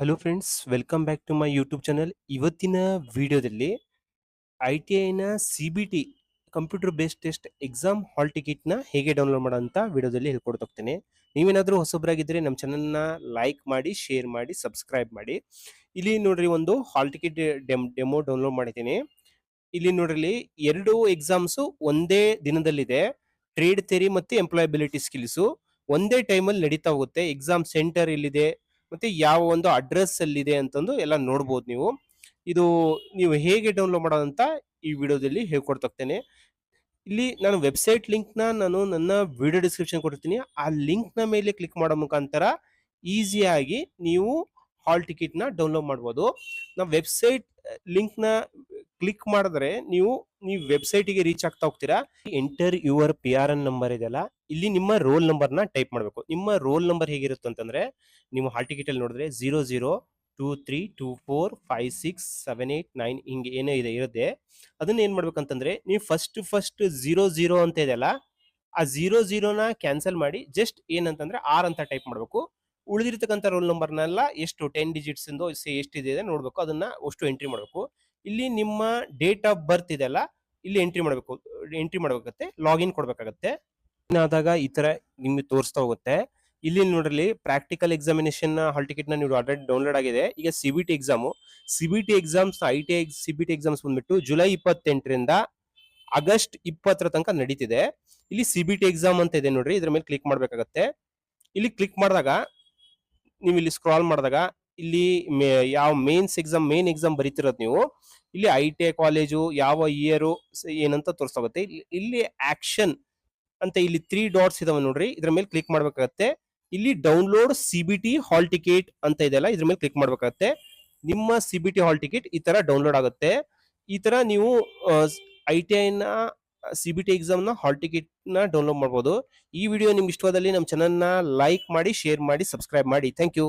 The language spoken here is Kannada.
Hello friends, welcome back to my YouTube channel. ಇವತ್ತಿನ ವಿಡಿಯೋದಲ್ಲಿ ITIನ CBT computer based test exam hall ಟಿಕೆಟ್ನ ಹೇಗೆ ಡೌನ್ಲೋಡ್ ಮಾಡೋ ಅಂತ ವಿಡಿಯೋದಲ್ಲಿ ಹೇಳ್ಕೊಡ್ತಾ ಹೋಗ್ತೇನೆ. ನೀವೇನಾದರೂ ಹೊಸಬ್ರಾಗಿದ್ದರೆ ನಮ್ಮ ಚಾನಲ್ನ ಲೈಕ್ ಮಾಡಿ, ಶೇರ್ ಮಾಡಿ, ಸಬ್ಸ್ಕ್ರೈಬ್ ಮಾಡಿ. ಇಲ್ಲಿ ನೋಡ್ರಿ, ಒಂದು ಹಾಲ್ ಟಿಕೆಟ್ ಡೆಮೋ ಡೌನ್ಲೋಡ್ ಮಾಡಿದ್ದೀನಿ. ಇಲ್ಲಿ ನೋಡ್ರಿ, ಎರಡು ಎಕ್ಸಾಮ್ಸು ಒಂದೇ ದಿನದಲ್ಲಿದೆ. ಟ್ರೇಡ್ ಥಿಯರಿ ಮತ್ತು ಎಂಪ್ಲಾಯಬಿಲಿಟಿ ಸ್ಕಿಲ್ಸು ಒಂದೇ ಟೈಮಲ್ಲಿ ನಡೀತಾ ಹೋಗುತ್ತೆ. ಎಕ್ಸಾಮ್ ಸೆಂಟರ್ ಇಲ್ಲಿದೆ ಮತ್ತೆ ಯಾವ ಒಂದು ಅಡ್ರೆಸ್ ಅಲ್ಲಿದೆ ಅಂತಂದು ಎಲ್ಲ ನೋಡ್ಬೋದು ನೀವು. ಇದು ನೀವು ಹೇಗೆ ಡೌನ್ಲೋಡ್ ಮಾಡೋದಂತ ಈ ವಿಡಿಯೋದಲ್ಲಿ ಹೇಳ್ಕೊಡ್ತಾ ಹೋಗ್ತೇನೆ. ಇಲ್ಲಿ ನಾನು ವೆಬ್ಸೈಟ್ ಲಿಂಕ್ನ ನಾನು ನನ್ನ ವಿಡಿಯೋ ಡಿಸ್ಕ್ರಿಪ್ಷನ್ ಕೊಡ್ತೀನಿ. ಆ ಲಿಂಕ್ನ ಮೇಲೆ ಕ್ಲಿಕ್ ಮಾಡೋ ಮುಖಾಂತರ ಈಸಿಯಾಗಿ ನೀವು ಹಾಲ್ ಟಿಕೆಟ್ನ ಡೌನ್ಲೋಡ್ ಮಾಡ್ಬೋದು. ನಾವು ವೆಬ್ಸೈಟ್ ಲಿಂಕ್ನ ಕ್ಲಿಕ್ ಮಾಡಿದ್ರೆ ನೀವು ವೆಬ್ಸೈಟಿಗೆ ರೀಚ್ ಆಗ್ತಾ ಹೋಗ್ತೀರಾ. ಎಂಟರ್ ಯುವರ್ PRN ನಂಬರ್ ಇದೆಯಲ್ಲ, ಇಲ್ಲಿ ನಿಮ್ಮ ರೋಲ್ ನಂಬರ್ನ ಟೈಪ್ ಮಾಡಬೇಕು. ನಿಮ್ಮ ರೋಲ್ ನಂಬರ್ ಹೇಗಿರುತ್ತೆ ಅಂತಂದ್ರೆ, ನೀವು ಹಾಲ್ ಟಿಕೆಟ್ ಅಲ್ಲಿ ನೋಡಿದ್ರೆ 0023245678 ಹಿಂಗೆ ಏನೋ ಇರುತ್ತೆ. ಅದನ್ನ ಏನ್ ಮಾಡ್ಬೇಕಂತಂದ್ರೆ, ನೀವು ಫಸ್ಟ್ 00 ಅಂತ ಇದೆಯಲ್ಲ, ಆ 00ನ ಕ್ಯಾನ್ಸಲ್ ಮಾಡಿ ಜಸ್ಟ್ ಏನಂತಂದ್ರೆ ಆರ್ ಅಂತ ಟೈಪ್ ಮಾಡಬೇಕು. ಉಳಿದಿರ್ತಕ್ಕಂಥ ರೋಲ್ ನಂಬರ್ನೆಲ್ಲ ಎಷ್ಟು 10 ಡಿಜಿಟ್ಸ್ ಇಂದು ಎಷ್ಟಿದೆ ನೋಡ್ಬೇಕು, ಅದನ್ನ ಅಷ್ಟು ಎಂಟ್ರಿ ಮಾಡಬೇಕು. ಇಲ್ಲಿ ನಿಮ್ಮ ಡೇಟ್ ಆಫ್ ಬರ್ತ್ ಇದೆಯಲ್ಲ, ಇಲ್ಲಿ ಎಂಟ್ರಿ ಮಾಡಬೇಕಾಗುತ್ತೆ, ಲಾಗಿನ್ ಕೊಡ್ಬೇಕಾಗತ್ತೆ. ಆದಾಗ ಈ ತರ ನಿಮ್ಗೆ ತೋರಿಸ್ತಾ ಹೋಗುತ್ತೆ. ಇಲ್ಲಿ ನೋಡ್ರಿ, ಪ್ರಾಕ್ಟಿಕಲ್ ಎಕ್ಸಾಮಿನೇಷನ್ ಹಾಲ್ ಟಿಕೆಟ್ ನ ನೀವು ಆಲ್ರೆಡಿ ಡೌನ್ಲೋಡ್ ಆಗಿದೆ. ಈಗ CBT exams ITI CBT exams ಬಂದ್ಬಿಟ್ಟು ಜುಲೈ 28ರಿಂದ ಆಗಸ್ಟ್ 20 ತನಕ ನಡೀತಿದೆ. ಇಲ್ಲಿ CBT ಎಕ್ಸಾಮ್ ಅಂತ ಇದೆ ನೋಡ್ರಿ, ಇದ್ರ ಮೇಲೆ ಕ್ಲಿಕ್ ಮಾಡ್ಬೇಕಾಗತ್ತೆ. ಇಲ್ಲಿ ಕ್ಲಿಕ್ ಮಾಡಿದಾಗ ನೀವು ಇಲ್ಲಿ ಸ್ಕ್ರಾಲ್ ಮಾಡಿದಾಗ ಇಲ್ಲಿ ಯಾವ ಮೇನ್ ಎಕ್ಸಾಮ್ ಬರೀತಿರೋದು ನೀವು, ಇಲ್ಲಿ ITI ಕಾಲೇಜು ಯಾವ ಇಯರು ಏನಂತ ತೋರಿಸ್ತಾಗುತ್ತೆ. ಇಲ್ಲಿ ಆಕ್ಷನ್ ಅಂತ ಇಲ್ಲಿ 3 ಡಾಟ್ಸ್ ಇದಾವೆ ನೋಡ್ರಿ, ಇದ್ರ ಮೇಲೆ ಕ್ಲಿಕ್ ಮಾಡ್ಬೇಕಾಗತ್ತೆ. ಇಲ್ಲಿ ಡೌನ್ಲೋಡ್ CBT ಹಾಲ್ ಟಿಕೆಟ್ ಅಂತ ಇದೆಯಲ್ಲ, ಇದ್ರ ಮೇಲೆ ಕ್ಲಿಕ್ ಮಾಡ್ಬೇಕಾಗತ್ತೆ. ನಿಮ್ಮ CBT ಹಾಲ್ ಟಿಕೆಟ್ ಈ ತರ ಡೌನ್ಲೋಡ್ ಆಗುತ್ತೆ. ಈ ತರ ನೀವು ITI ನ CBT ಎಕ್ಸಾಮ್ ನ ಹಾಲ್ ಟಿಕೆಟ್ ನ ಡೌನ್ಲೋಡ್ ಮಾಡಬಹುದು. ಈ ವಿಡಿಯೋ ನಿಮ್ಗೆ ಇಷ್ಟವಾದಲ್ಲಿ ನಮ್ಮ ಚಾನಲ್ ನ ಲೈಕ್ ಮಾಡಿ, ಶೇರ್ ಮಾಡಿ, ಸಬ್ಸ್ಕ್ರೈಬ್ ಮಾಡಿ. Thank you.